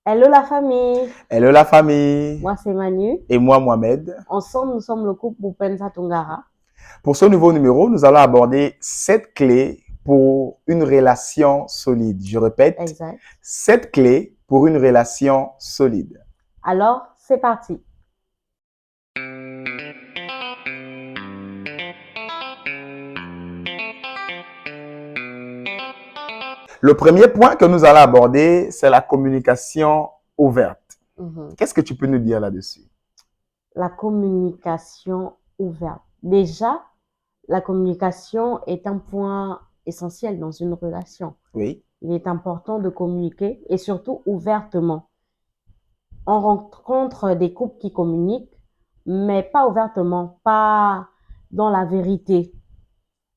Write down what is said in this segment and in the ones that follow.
Hello la famille, Hello la famille, moi c'est Manu. et moi Mohamed. Ensemble, nous sommes le couple Boupenza Tungara. Pour ce nouveau numéro, nous allons aborder 7 clés pour une relation solide. Je répète, Exact. 7 clés pour une relation solide. Alors, c'est parti. Le premier point que nous allons aborder, c'est la communication ouverte. Qu'est-ce que tu peux nous dire là-dessus? La communication ouverte. Déjà, la communication est un point essentiel dans une relation. Oui, Il est important de communiquer et surtout ouvertement. On rencontre des couples qui communiquent, mais pas ouvertement, pas dans la vérité,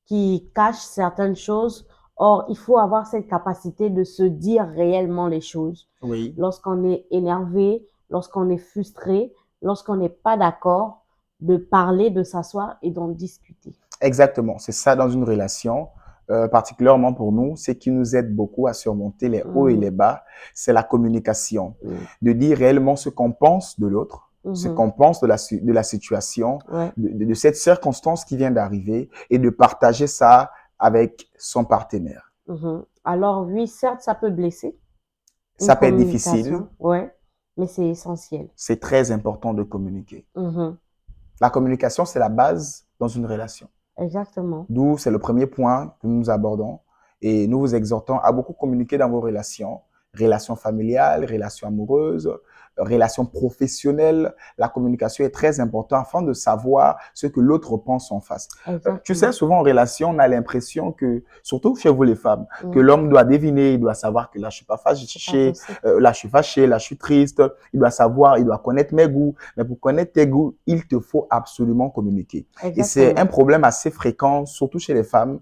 qui cachent certaines choses. Or, il faut avoir cette capacité de se dire réellement les choses. oui. Lorsqu'on est énervé, lorsqu'on est frustré, lorsqu'on n'est pas d'accord, de parler, de s'asseoir et d'en discuter. Exactement, c'est ça dans une relation, particulièrement pour nous, ce qui nous aide beaucoup à surmonter les hauts et les bas, c'est la communication. De dire réellement ce qu'on pense de l'autre, ce qu'on pense de la situation, Ouais. de cette circonstance qui vient d'arriver et de partager ça avec son partenaire. Alors oui, certes, ça peut blesser. Une Ça peut être difficile, communication, ouais, mais c'est essentiel. c'est très important de communiquer. La communication, c'est la base dans une relation. Exactement. D'où c'est le premier point que nous abordons et nous vous exhortons à beaucoup communiquer dans vos relations, relations familiales, relations amoureuses, relations professionnelles. La communication est très importante afin de savoir ce que l'autre pense en face. Tu sais, souvent en relation, on a l'impression que, surtout chez vous les femmes, que l'homme doit deviner, il doit savoir que là je suis pas fâché, là je suis fâché, là je suis triste. Il doit savoir, il doit connaître mes goûts. Mais pour connaître tes goûts, il te faut absolument communiquer. Et c'est un problème assez fréquent, surtout chez les femmes,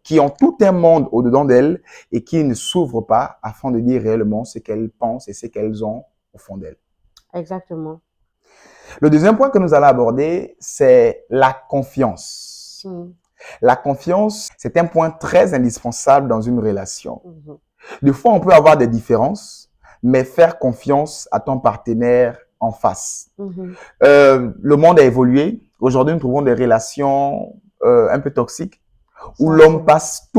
qui ont tout un monde au-dedans d'elles et qui ne s'ouvrent pas afin de dire réellement ce qu'elles pensent et ce qu'elles ont au fond d'elles. Exactement. Le deuxième point que nous allons aborder, c'est la confiance. La confiance, c'est un point très indispensable dans une relation. Des fois, on peut avoir des différences, mais faire confiance à ton partenaire en face. Le monde a évolué. Aujourd'hui, nous trouvons des relations un peu toxiques où l'homme passe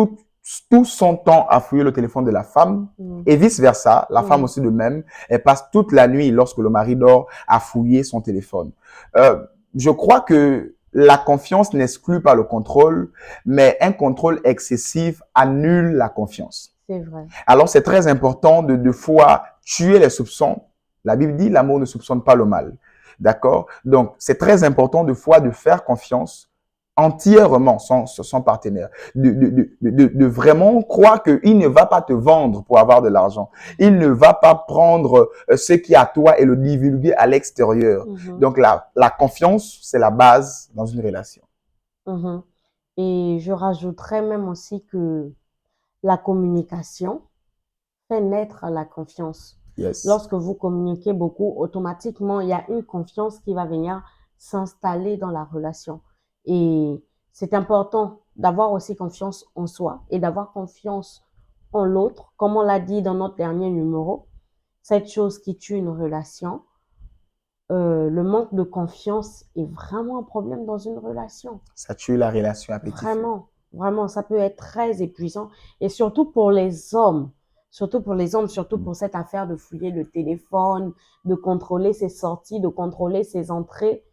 tout son temps à fouiller le téléphone de la femme et vice-versa. La femme aussi de même. Elle passe toute la nuit lorsque le mari dort à fouiller son téléphone. Je crois que la confiance n'exclut pas le contrôle, mais un contrôle excessif annule la confiance. C'est vrai. Alors, c'est très important de fois tuer les soupçons. La Bible dit, l'amour ne soupçonne pas le mal. D'accord? Donc, c'est très important de fois de faire confiance entièrement son partenaire, de vraiment croire qu'il ne va pas te vendre pour avoir de l'argent. Il ne va pas prendre ce qui est à toi et le divulguer à l'extérieur. Donc, la confiance, c'est la base dans une relation. Et je rajouterais même aussi que la communication fait naître la confiance. Yes. Lorsque vous communiquez beaucoup, automatiquement, il y a une confiance qui va venir s'installer dans la relation. Et c'est important d'avoir aussi confiance en soi et d'avoir confiance en l'autre. Comme on l'a dit dans notre dernier numéro, cette chose qui tue une relation, le manque de confiance est vraiment un problème dans une relation. Ça tue la relation à petit feu. Vraiment, vraiment, ça peut être très épuisant. Et surtout pour les hommes, surtout pour cette affaire de fouiller le téléphone, de contrôler ses sorties, de contrôler ses entrées.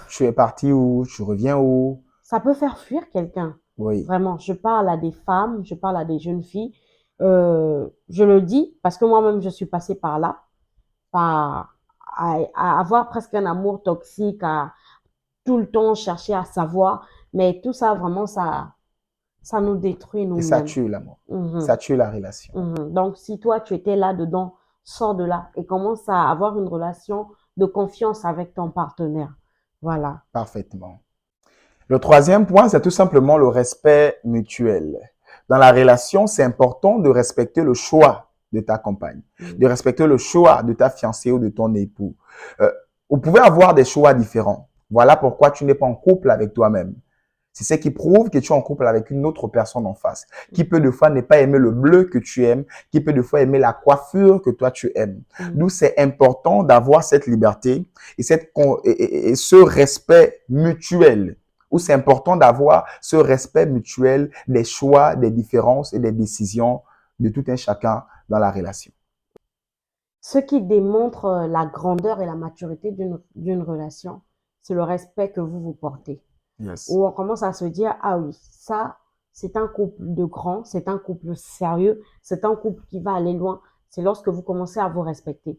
Tu es parti où? Tu reviens où? Ça peut faire fuir quelqu'un. Oui. Vraiment, je parle à des femmes, je parle à des jeunes filles. Je le dis parce que moi-même, je suis passée par là, à avoir presque un amour toxique, à tout le temps chercher à savoir. Mais tout ça, vraiment, ça nous détruit nous-mêmes. Et ça tue l'amour. Ça tue la relation. Donc, si toi, tu étais là-dedans, sors de là et commence à avoir une relation de confiance avec ton partenaire. Voilà. Parfaitement. Le troisième point, c'est tout simplement le respect mutuel. Dans la relation, c'est important de respecter le choix de ta compagne, de respecter le choix de ta fiancée ou de ton époux. Vous pouvez avoir des choix différents. Voilà pourquoi tu n'es pas en couple avec toi-même. C'est ce qui prouve que tu es en couple avec une autre personne en face, qui peut de fois ne pas aimer le bleu que tu aimes, qui peut de fois aimer la coiffure que toi tu aimes. D'où c'est important d'avoir cette liberté et, et ce respect mutuel. Où c'est important d'avoir ce respect mutuel des choix, des différences et des décisions de tout un chacun dans la relation. Ce qui démontre la grandeur et la maturité d'une relation, c'est le respect que vous vous portez. Yes. Où on commence à se dire, ah oui, ça, c'est un couple de grands, c'est un couple sérieux, c'est un couple qui va aller loin. C'est lorsque vous commencez à vous respecter.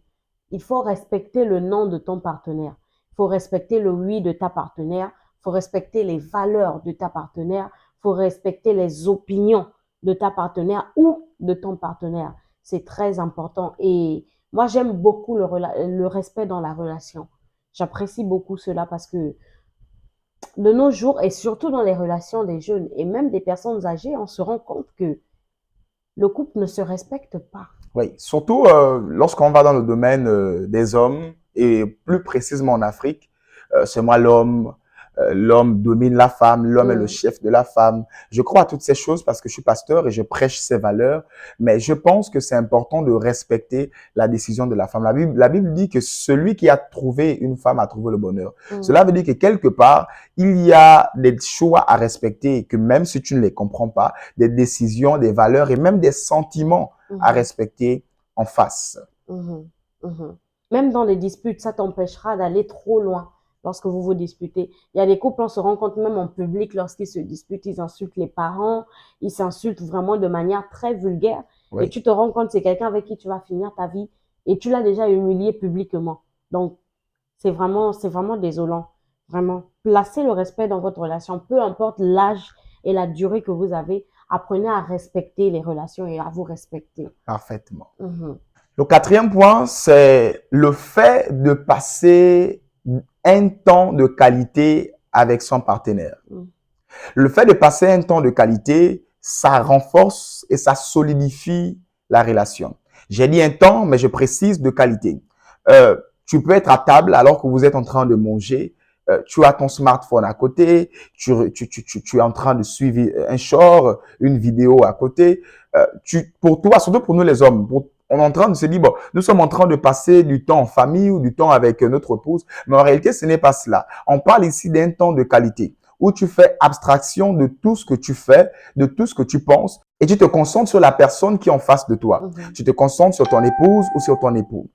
Il faut respecter le non de ton partenaire. Il faut respecter le oui de ta partenaire. Il faut respecter les valeurs de ta partenaire. Il faut respecter les opinions de ta partenaire ou de ton partenaire. C'est très important. Et moi, j'aime beaucoup le respect dans la relation. J'apprécie beaucoup cela parce que de nos jours, et surtout dans les relations des jeunes et même des personnes âgées, on se rend compte que le couple ne se respecte pas. Oui, surtout lorsqu'on va dans le domaine des hommes et plus précisément en Afrique, c'est moi l'homme, l'homme domine la femme, l'homme est le chef de la femme. Je crois à toutes ces choses parce que je suis pasteur et je prêche ces valeurs, mais je pense que c'est important de respecter la décision de la femme. La Bible dit que celui qui a trouvé une femme a trouvé le bonheur. Cela veut dire que quelque part, il y a des choix à respecter et que même si tu ne les comprends pas, des décisions, des valeurs et même des sentiments à respecter en face. Même dans les disputes, ça t'empêchera d'aller trop loin lorsque vous vous disputez. Il y a des couples, on se rend compte même en public lorsqu'ils se disputent, ils insultent les parents, ils s'insultent vraiment de manière très vulgaire. Oui. Et tu te rends compte que c'est quelqu'un avec qui tu vas finir ta vie et tu l'as déjà humilié publiquement. Donc, c'est vraiment désolant. Vraiment, placez le respect dans votre relation, peu importe l'âge et la durée que vous avez. Apprenez à respecter les relations et à vous respecter. Parfaitement. Le quatrième point, c'est le fait de passer un temps de qualité avec son partenaire. Le fait de passer un temps de qualité, ça renforce et ça solidifie la relation. J'ai dit un temps, mais je précise de qualité. Tu peux être à table alors que vous êtes en train de manger. Tu as ton smartphone à côté, tu es en train de suivre un short, une vidéo à côté. Pour toi, surtout pour nous les hommes, on est en train de se dire, bon, nous sommes en train de passer du temps en famille ou du temps avec notre épouse, mais en réalité, ce n'est pas cela. On parle ici d'un temps de qualité où tu fais abstraction de tout ce que tu fais, de tout ce que tu penses et tu te concentres sur la personne qui est en face de toi. Tu te concentres sur ton épouse ou sur ton époux.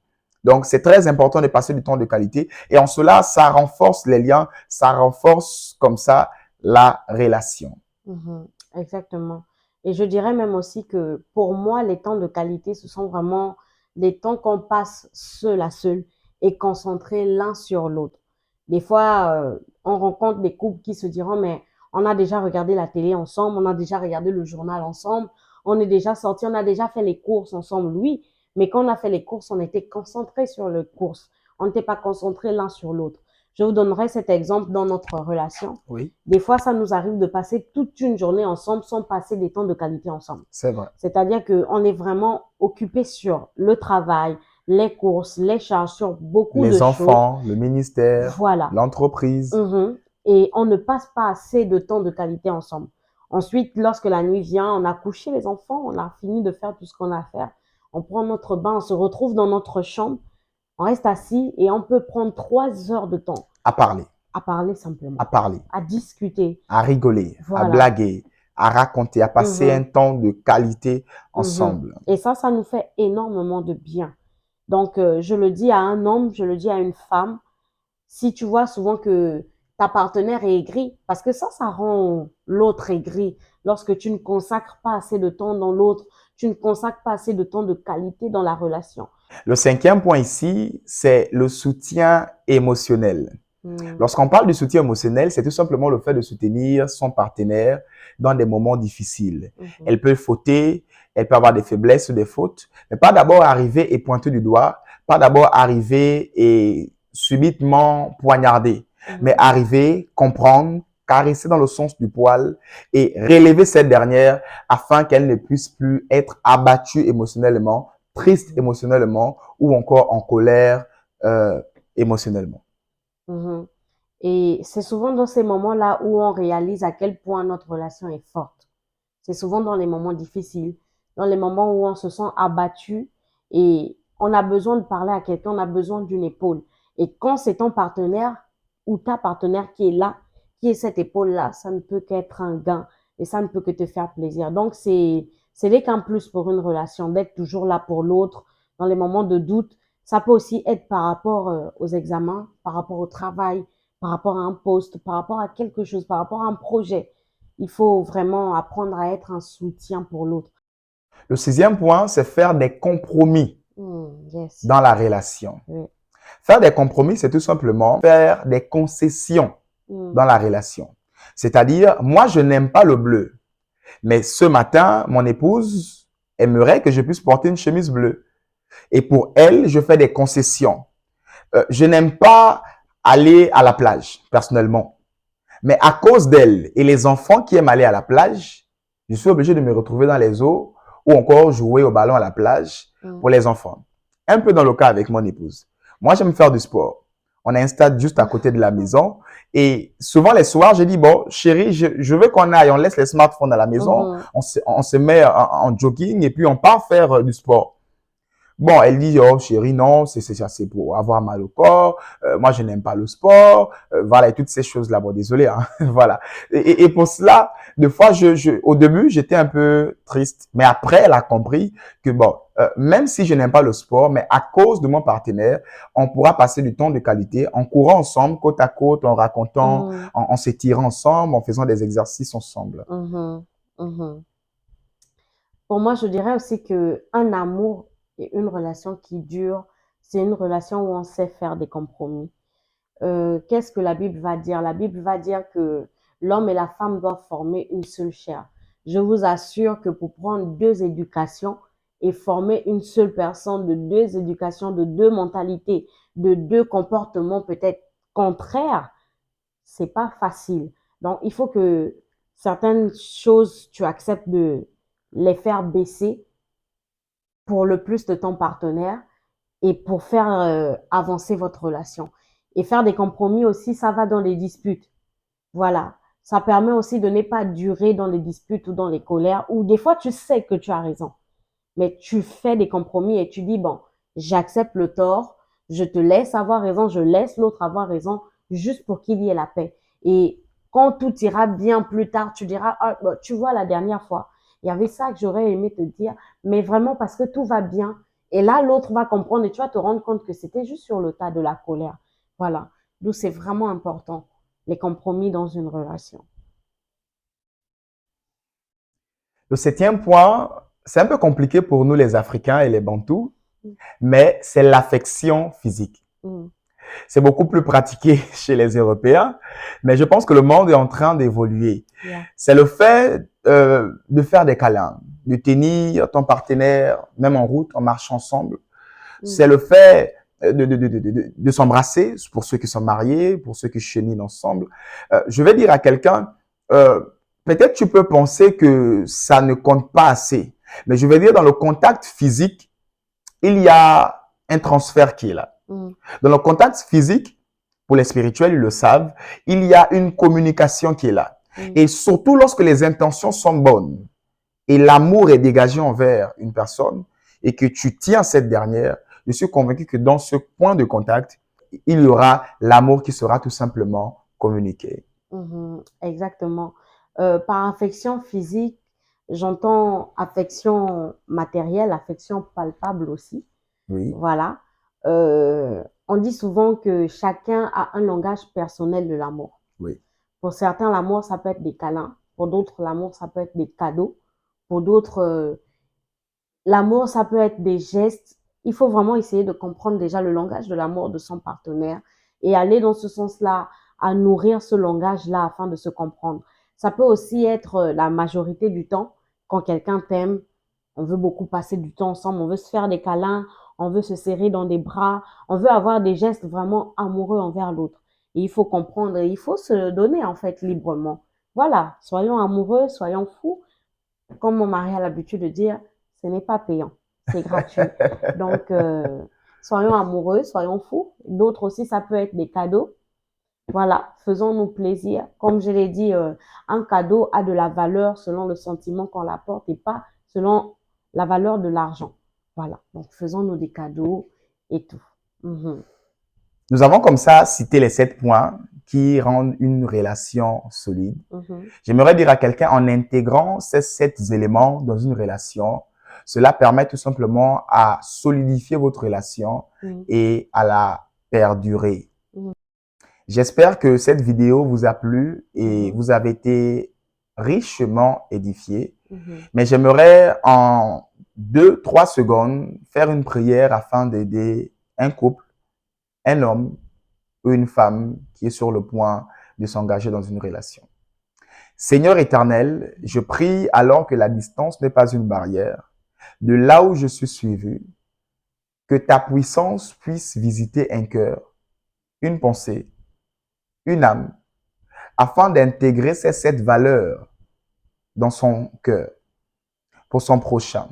Donc, c'est très important de passer du temps de qualité. Et en cela, ça renforce les liens, ça renforce comme ça la relation. Exactement. Et je dirais même aussi que pour moi, les temps de qualité, ce sont vraiment les temps qu'on passe seul à seul et concentrés l'un sur l'autre. Des fois, on rencontre des couples qui se diront, mais on a déjà regardé la télé ensemble, on a déjà regardé le journal ensemble, on est déjà sortis, on a déjà fait les courses ensemble, oui. Mais quand on a fait les courses, on était concentrés sur les courses. On n'était pas concentrés l'un sur l'autre. Je vous donnerai cet exemple dans notre relation. Oui. Des fois, ça nous arrive de passer toute une journée ensemble sans passer des temps de qualité ensemble. C'est vrai. C'est-à-dire qu'on est vraiment occupé sur le travail, les courses, les charges, sur beaucoup de choses. Les enfants, le ministère, voilà, l'entreprise. Et on ne passe pas assez de temps de qualité ensemble. Ensuite, lorsque la nuit vient, on a couché les enfants, on a fini de faire tout ce qu'on a à faire. On prend notre bain, on se retrouve dans notre chambre, on reste assis et on peut prendre 3 heures de temps. À parler. À parler simplement. À parler. À discuter. À rigoler, voilà, à blaguer, à raconter, à passer un temps de qualité ensemble. Et ça nous fait énormément de bien. Donc, je le dis à un homme, je le dis à une femme. Si tu vois souvent que ta partenaire est aigrie, parce que ça rend l'autre aigri. Lorsque tu ne consacres pas assez de temps dans l'autre, tu ne consacres pas assez de temps de qualité dans la relation. Le cinquième point ici, c'est le soutien émotionnel. Lorsqu'on parle du soutien émotionnel, c'est tout simplement le fait de soutenir son partenaire dans des moments difficiles. Elle peut fauter, elle peut avoir des faiblesses ou des fautes, mais pas d'abord arriver et pointer du doigt, pas d'abord arriver et subitement poignarder, mais arriver, comprendre, caresser dans le sens du poil et relever cette dernière afin qu'elle ne puisse plus être abattue émotionnellement, triste émotionnellement ou encore en colère émotionnellement. Et c'est souvent dans ces moments-là où on réalise à quel point notre relation est forte. C'est souvent dans les moments difficiles, dans les moments où on se sent abattu et on a besoin de parler à quelqu'un, on a besoin d'une épaule. Et quand c'est ton partenaire ou ta partenaire qui est là, qui est cette épaule-là, ça ne peut qu'être un gain et ça ne peut que te faire plaisir. Donc, c'est n'est qu'un plus pour une relation d'être toujours là pour l'autre dans les moments de doute. Ça peut aussi être par rapport aux examens, par rapport au travail, par rapport à un poste, par rapport à quelque chose, par rapport à un projet. Il faut vraiment apprendre à être un soutien pour l'autre. Le sixième point, c'est faire des compromis Yes. dans la relation. Oui. Faire des compromis, c'est tout simplement faire des concessions dans la relation. C'est-à-dire, moi, je n'aime pas le bleu, mais ce matin, mon épouse aimerait que je puisse porter une chemise bleue. Et pour elle, je fais des concessions. Je n'aime pas aller à la plage, personnellement. Mais à cause d'elle et les enfants qui aiment aller à la plage, je suis obligé de me retrouver dans les eaux ou encore jouer au ballon à la plage pour les enfants. Un peu dans le cas avec mon épouse. Moi, j'aime faire du sport. On a un stade juste à côté de la maison. Et souvent, les soirs, je dis, bon, chérie, je veux qu'on aille, on laisse les smartphones à la maison, on se met en jogging et puis on part faire du sport. Bon, elle dit, oh chérie, non, c'est pour avoir mal au corps. Moi, je n'aime pas le sport. Voilà, et toutes ces choses-là. Bon, désolé, hein. Voilà. Et pour cela, des fois, au début, j'étais un peu triste. Mais après, elle a compris que bon, même si je n'aime pas le sport, mais à cause de mon partenaire, on pourra passer du temps de qualité en courant ensemble, côte à côte, en racontant, en s'étirant ensemble, en faisant des exercices ensemble. Pour moi, je dirais aussi que un amour et une relation qui dure, c'est une relation où on sait faire des compromis. Qu'est-ce que la Bible va dire? La Bible va dire que l'homme et la femme doivent former une seule chair. Je vous assure que pour prendre deux éducations et former une seule personne de deux éducations, de deux mentalités, de deux comportements peut-être contraires, c'est pas facile. Donc, il faut que certaines choses, tu acceptes de les faire baisser pour le plus de ton partenaire et pour faire avancer votre relation. Et faire des compromis aussi, ça va dans les disputes. Voilà. Ça permet aussi de ne pas durer dans les disputes ou dans les colères, où des fois tu sais que tu as raison. Mais tu fais des compromis et tu dis, bon, j'accepte le tort, je te laisse avoir raison, je laisse l'autre avoir raison, juste pour qu'il y ait la paix. Et quand tout ira bien plus tard, tu diras, ah, bon, tu vois, la dernière fois, il y avait ça que j'aurais aimé te dire, mais vraiment parce que tout va bien. Et là, l'autre va comprendre et tu vas te rendre compte que c'était juste sur le tas de la colère. Voilà. D'où c'est vraiment important, les compromis dans une relation. Le septième point, c'est un peu compliqué pour nous les Africains et les Bantous, mais c'est l'affection physique. C'est beaucoup plus pratiqué chez les Européens, mais je pense que le monde est en train d'évoluer. C'est le fait de faire des câlins, de tenir ton partenaire, même en route, en marchant ensemble. C'est le fait de s'embrasser pour ceux qui sont mariés, pour ceux qui cheminent ensemble. Je vais dire à quelqu'un, peut-être tu peux penser que ça ne compte pas assez, mais je vais dire dans le contact physique, il y a un transfert qui est là. Dans le contact physique, pour les spirituels, ils le savent, il y a une communication qui est là. Et surtout lorsque les intentions sont bonnes et l'amour est dégagé envers une personne et que tu tiens cette dernière, je suis convaincu que dans ce point de contact, il y aura l'amour qui sera tout simplement communiqué. Exactement. Par affection physique, j'entends affection matérielle, affection palpable aussi. Oui. Voilà. On dit souvent que chacun a un langage personnel de l'amour. Oui. Pour certains, l'amour, ça peut être des câlins. Pour d'autres, l'amour, ça peut être des cadeaux. Pour d'autres, l'amour, ça peut être des gestes. Il faut vraiment essayer de comprendre déjà le langage de l'amour de son partenaire et aller dans ce sens-là, à nourrir ce langage-là afin de se comprendre. Ça peut aussi être la majorité du temps, quand quelqu'un t'aime, on veut beaucoup passer du temps ensemble, on veut se faire des câlins, on veut se serrer dans des bras, on veut avoir des gestes vraiment amoureux envers l'autre. Et il faut comprendre, et il faut se donner en fait librement. Voilà, soyons amoureux, soyons fous. Comme mon mari a l'habitude de dire, ce n'est pas payant, c'est gratuit. Donc, soyons amoureux, soyons fous. D'autres aussi, ça peut être des cadeaux. Voilà, faisons-nous plaisir. Comme je l'ai dit, un cadeau a de la valeur selon le sentiment qu'on l'apporte et pas selon la valeur de l'argent. Voilà, donc faisons-nous des cadeaux et tout. Mhm. Nous avons comme ça cité les 7 points qui rendent une relation solide. Mhm. J'aimerais dire à quelqu'un, en intégrant ces 7 éléments dans une relation, cela permet tout simplement à solidifier votre relation et à la perdurer. Mhm. J'espère que cette vidéo vous a plu et Mhm. vous avez été richement édifié. Mhm. Mais j'aimerais en 2-3 secondes faire une prière afin d'aider un couple, un homme ou une femme qui est sur le point de s'engager dans une relation. Seigneur éternel, je prie alors que la distance n'est pas une barrière, de là où je suis suivi, que ta puissance puisse visiter un cœur, une pensée, une âme, afin d'intégrer ces 7 valeurs dans son cœur pour son prochain.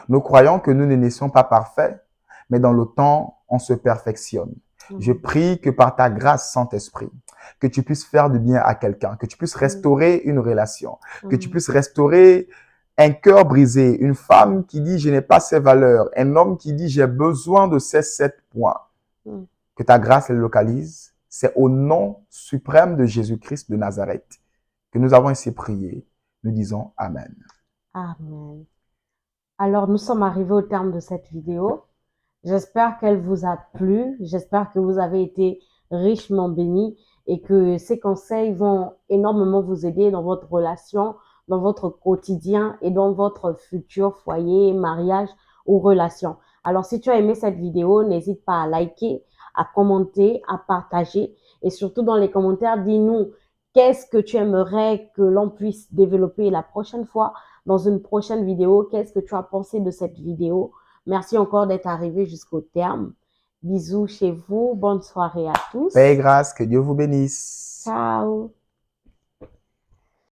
Nous croyons que nous ne naissons pas parfaits, mais dans le temps, on se perfectionne. Je prie que par ta grâce, Saint-Esprit, que tu puisses faire du bien à quelqu'un, que tu puisses restaurer une relation, que tu puisses restaurer un cœur brisé, une femme qui dit je n'ai pas ces valeurs, un homme qui dit j'ai besoin de ces 7 points. Que ta grâce les localise. C'est au nom suprême de Jésus-Christ de Nazareth que nous avons ainsi prié. Nous disons Amen. Amen. Alors, nous sommes arrivés au terme de cette vidéo. J'espère qu'elle vous a plu. J'espère que vous avez été richement bénis et que ces conseils vont énormément vous aider dans votre relation, dans votre quotidien et dans votre futur foyer, mariage ou relation. Alors, si tu as aimé cette vidéo, n'hésite pas à liker, à commenter, à partager et surtout dans les commentaires, dis-nous qu'est-ce que tu aimerais que l'on puisse développer la prochaine fois dans une prochaine vidéo. Qu'est-ce que tu as pensé de cette vidéo? Merci encore d'être arrivé jusqu'au terme. Bisous chez vous. Bonne soirée à tous. Paix et grâce, que Dieu vous bénisse. Ciao.